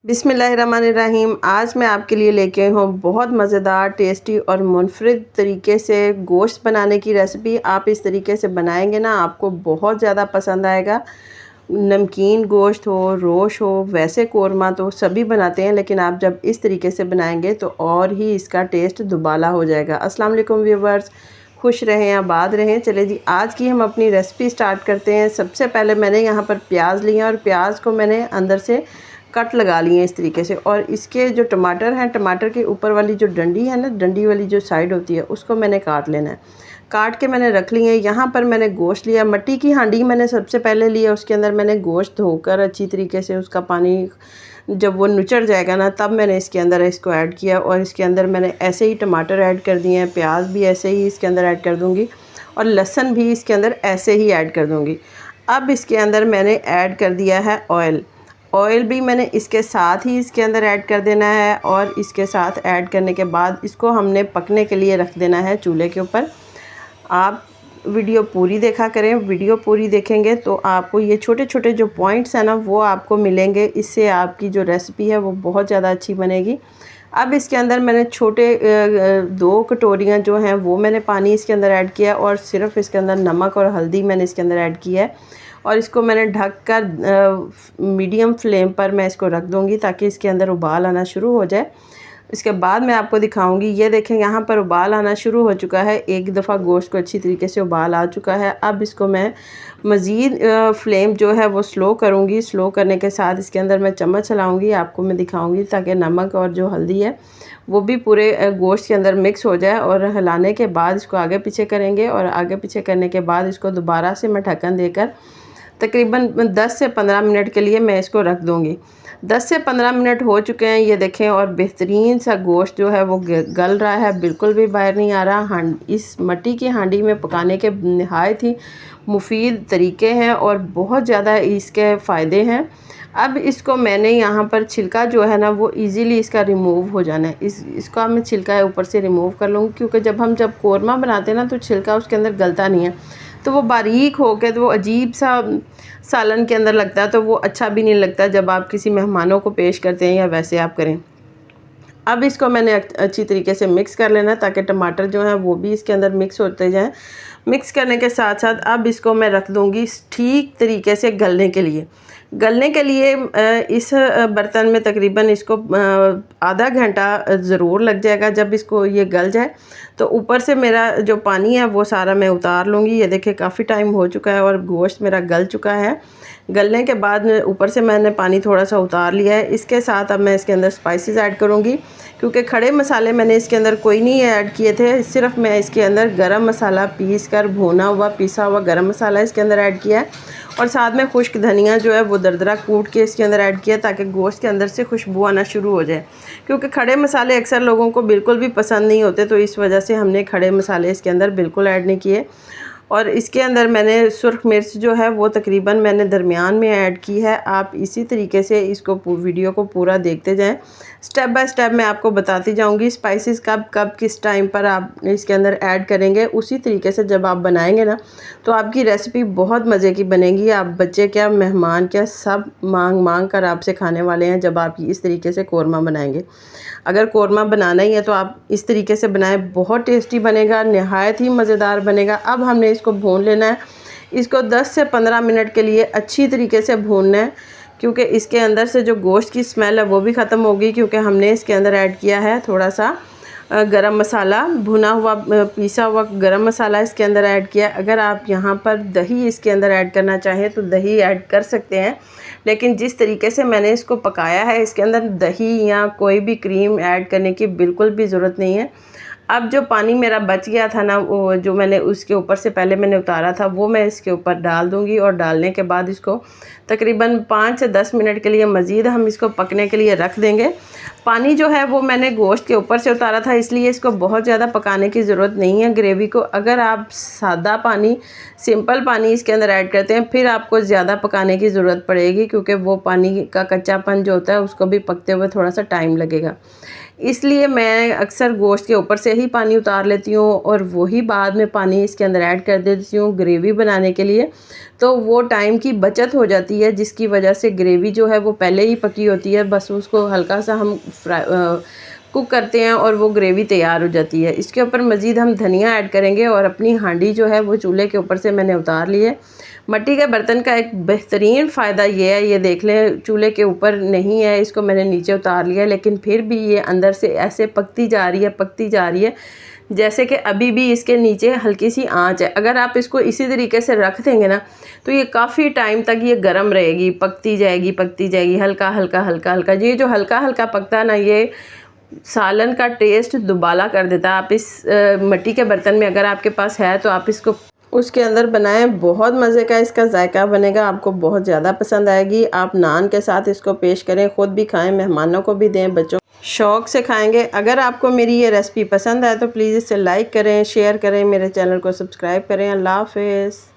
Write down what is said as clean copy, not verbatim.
बिस्मिल्लाहिर्रहमानिर्रहीम। आज मैं आपके लिए लेके आई हूँ बहुत मज़ेदार, टेस्टी और मुनफरिद तरीके से गोश्त बनाने की रेसिपी। आप इस तरीके से बनाएंगे ना, आपको बहुत ज़्यादा पसंद आएगा। नमकीन गोश्त हो, रोश हो, वैसे कोरमा तो सभी बनाते हैं, लेकिन आप जब इस तरीके से बनाएंगे तो और ही इसका टेस्ट दुबाला हो जाएगा। अस्सलाम वालेकुम व्यूवर्स, खुश रहें, आबाद रहें। चले जी, आज की हम अपनी रेसिपी स्टार्ट करते हैं। सबसे पहले मैंने यहाँ पर प्याज लिया और प्याज को मैंने अंदर से कट लगा लिए इस तरीके से। और इसके जो टमाटर हैं, टमाटर के ऊपर वाली जो डंडी है ना, डंडी वाली जो साइड होती है, उसको मैंने काट लेना है। काट के मैंने रख लिए। यहाँ पर मैंने गोश्त लिया, मट्टी की हांडी मैंने सबसे पहले लिया। उसके अंदर मैंने गोश्त धोकर अच्छी तरीके से उसका पानी जब वो नुचड़ जाएगा ना, तब मैंने इसके अंदर इसको ऐड किया। और इसके अंदर मैंने ऐसे ही टमाटर ऐड कर दिए हैं, प्याज भी ऐसे ही इसके अंदर ऐड कर दूँगी और लहसुन भी इसके अंदर ऐसे ही ऐड कर दूँगी। अब इसके अंदर मैंने ऐड कर दिया है ऑयल। ऑयल भी मैंने इसके साथ ही इसके अंदर ऐड कर देना है। और इसके साथ ऐड करने के बाद इसको हमने पकने के लिए रख देना है चूल्हे के ऊपर। आप वीडियो पूरी देखा करें, वीडियो पूरी देखेंगे तो आपको ये छोटे छोटे जो पॉइंट्स हैं ना, वो आपको मिलेंगे। इससे आपकी जो रेसिपी है वो बहुत ज़्यादा अच्छी बनेगी। अब इसके अंदर मैंने छोटे 2 कटोरियाँ जो हैं वो मैंने पानी इसके अंदर ऐड किया और सिर्फ इसके अंदर नमक और हल्दी मैंने इसके अंदर ऐड किया है। और इसको मैंने ढक कर मीडियम फ्लेम पर मैं इसको रख दूँगी ताकि इसके अंदर उबाल आना शुरू हो जाए। इसके बाद मैं आपको दिखाऊंगी। ये देखें, यहाँ पर उबाल आना शुरू हो चुका है। एक दफ़ा गोश्त को अच्छी तरीके से उबाल आ चुका है। अब इसको मैं मज़ीद फ्लेम जो है वो स्लो करूँगी। स्लो करने के साथ इसके अंदर मैं चम्मच चलाऊँगी, आपको मैं दिखाऊँगी ताकि नमक और जो हल्दी है वो भी पूरे गोश्त के अंदर मिक्स हो जाए। और हिलाने के बाद इसको आगे पीछे करेंगे और आगे पीछे करने के बाद इसको दोबारा से मैं ढक्कन देकर तकरीबन 10 से 15 मिनट के लिए मैं इसको रख दूँगी। 10 से 15 मिनट हो चुके हैं, ये देखें, और बेहतरीन सा गोश्त जो है वो गल रहा है, बिल्कुल भी बाहर नहीं आ रहा। इस मिट्टी की हांडी में पकाने के नहायत ही मुफीद तरीके हैं और बहुत ज़्यादा इसके फ़ायदे हैं। अब इसको मैंने यहाँ पर छिलका जो है ना वो इजीली इसका रिमूव हो जाना है। इसका मैं छिलका ऊपर से रिमूव कर लूँगी, क्योंकि जब कोरमा बनाते हैं ना तो छिलका उसके अंदर गलता नहीं है, तो वो बारीक हो के तो वो अजीब सा सालन के अंदर लगता है, तो वो अच्छा भी नहीं लगता जब आप किसी मेहमानों को पेश करते हैं या वैसे आप करें। अब इसको मैंने अच्छी तरीके से मिक्स कर लेना ताकि टमाटर जो है वो भी इसके अंदर मिक्स होते जाएं। मिक्स करने के साथ साथ अब इसको मैं रख दूँगी ठीक तरीके से गलने के लिए। इस बर्तन में तकरीबन इसको आधा घंटा ज़रूर लग जाएगा। जब इसको ये गल जाए तो ऊपर से मेरा जो पानी है वो सारा मैं उतार लूँगी। ये देखिए, काफ़ी टाइम हो चुका है और गोश्त मेरा गल चुका है। गलने के बाद ऊपर से मैंने पानी थोड़ा सा उतार लिया है। इसके साथ अब मैं इसके अंदर स्पाइसेस ऐड करूँगी, क्योंकि खड़े मसाले मैंने इसके अंदर कोई नहीं ऐड किए थे। सिर्फ मैं इसके अंदर गरम मसाला पीस कर भुना हुआ पिसा हुआ गरम मसाला इसके अंदर ऐड किया है। और साथ में खुश्क धनिया जो है वो दरदरा कूट के इसके अंदर ऐड किया ताकि गोश्त के अंदर से खुशबू आना शुरू हो जाए, क्योंकि खड़े मसाले अक्सर लोगों को बिल्कुल भी पसंद नहीं होते, तो इस वजह से हमने खड़े मसाले इसके अंदर बिल्कुल ऐड नहीं किए। और इसके अंदर मैंने सुर्ख मिर्च जो है वो तकरीबन मैंने दरमियान में ऐड की है। आप इसी तरीके से इसको वीडियो को पूरा देखते जाएं। स्टेप बाय स्टेप मैं आपको बताती जाऊंगी स्पाइसेस कब कब किस टाइम पर आप इसके अंदर ऐड करेंगे। उसी तरीके से जब आप बनाएंगे ना तो आपकी रेसिपी बहुत मज़े की बनेगी। आप बच्चे क्या, मेहमान क्या, सब मांग कर आपसे खाने वाले हैं जब आप इस तरीके से कोरमा बनाएंगे। अगर कोरमा बनाना ही है तो आप इस तरीके से बनाएं, बहुत टेस्टी बनेगा, नहायत ही मज़ेदार बनेगा। अब हमने इसको भून लेना है। इसको 10 से 15 मिनट के लिए अच्छी तरीके से भूनना है, क्योंकि इसके अंदर से जो गोश्त की स्मेल है वो भी ख़त्म होगी, क्योंकि हमने इसके अंदर ऐड किया है थोड़ा सा गरम मसाला, भुना हुआ पिसा हुआ गरम मसाला इसके अंदर ऐड किया। अगर आप यहाँ पर दही इसके अंदर ऐड करना चाहें तो दही ऐड कर सकते हैं, लेकिन जिस तरीके से मैंने इसको पकाया है इसके अंदर दही या कोई भी क्रीम ऐड करने की बिल्कुल भी ज़रूरत नहीं है। अब जो पानी मेरा बच गया था ना, वो जो मैंने उसके ऊपर से पहले मैंने उतारा था, वो मैं इसके ऊपर डाल दूँगी। और डालने के बाद इसको तकरीबन 5 से 10 मिनट के लिए मज़ीद हम इसको पकने के लिए रख देंगे। पानी जो है वो मैंने गोश्त के ऊपर से उतारा था, इसलिए इसको बहुत ज़्यादा पकाने की ज़रूरत नहीं है ग्रेवी को। अगर आप सादा पानी, सिंपल पानी इसके अंदर ऐड करते हैं फिर आपको ज़्यादा पकाने की ज़रूरत पड़ेगी, क्योंकि वो पानी का कच्चापन जो होता है उसको भी पकते हुए थोड़ा सा टाइम लगेगा। इसलिए मैं अक्सर गोश्त के ऊपर से ही पानी उतार लेती हूँ और वही बाद में पानी इसके अंदर ऐड कर देती हूँ ग्रेवी बनाने के लिए, तो वो टाइम की बचत हो जाती जाती है, जिसकी वजह से ग्रेवी जो है वो पहले ही पकी होती है, बस उसको हल्का सा हम कुक करते हैं और वो ग्रेवी तैयार हो जाती है। इसके ऊपर मज़ीद हम धनिया ऐड करेंगे और अपनी हांडी जो है वो चूल्हे के ऊपर से मैंने उतार ली है। मिट्टी के बर्तन का एक बेहतरीन फ़ायदा ये है, ये देख लें चूल्हे के ऊपर नहीं है, इसको मैंने नीचे उतार लिया, लेकिन फिर भी ये अंदर से ऐसे पकती जा रही है, पकती जा रही है, जैसे कि अभी भी इसके नीचे हल्की सी आंच है। अगर आप इसको इसी तरीके से रख देंगे ना तो ये काफ़ी टाइम तक ये गर्म रहेगी, पकती जाएगी, हल्का हल्का हल्का हल्का। ये जो हल्का हल्का पकता है ना, ये सालन का टेस्ट दुबाला कर देता है। आप इस मिट्टी के बर्तन में अगर आपके पास है तो आप इसको उसके अंदर बनाएं, बहुत मज़े का इसका जायका बनेगा, आपको बहुत ज़्यादा पसंद आएगी। आप नान के साथ इसको पेश करें, ख़ुद भी खाएं, मेहमानों को भी दें, बच्चों शौक़ से खाएंगे। अगर आपको मेरी ये रेसिपी पसंद आए तो प्लीज़ इसे लाइक करें, शेयर करें, मेरे चैनल को सब्सक्राइब करें। अल्लाह हाफ़िज़।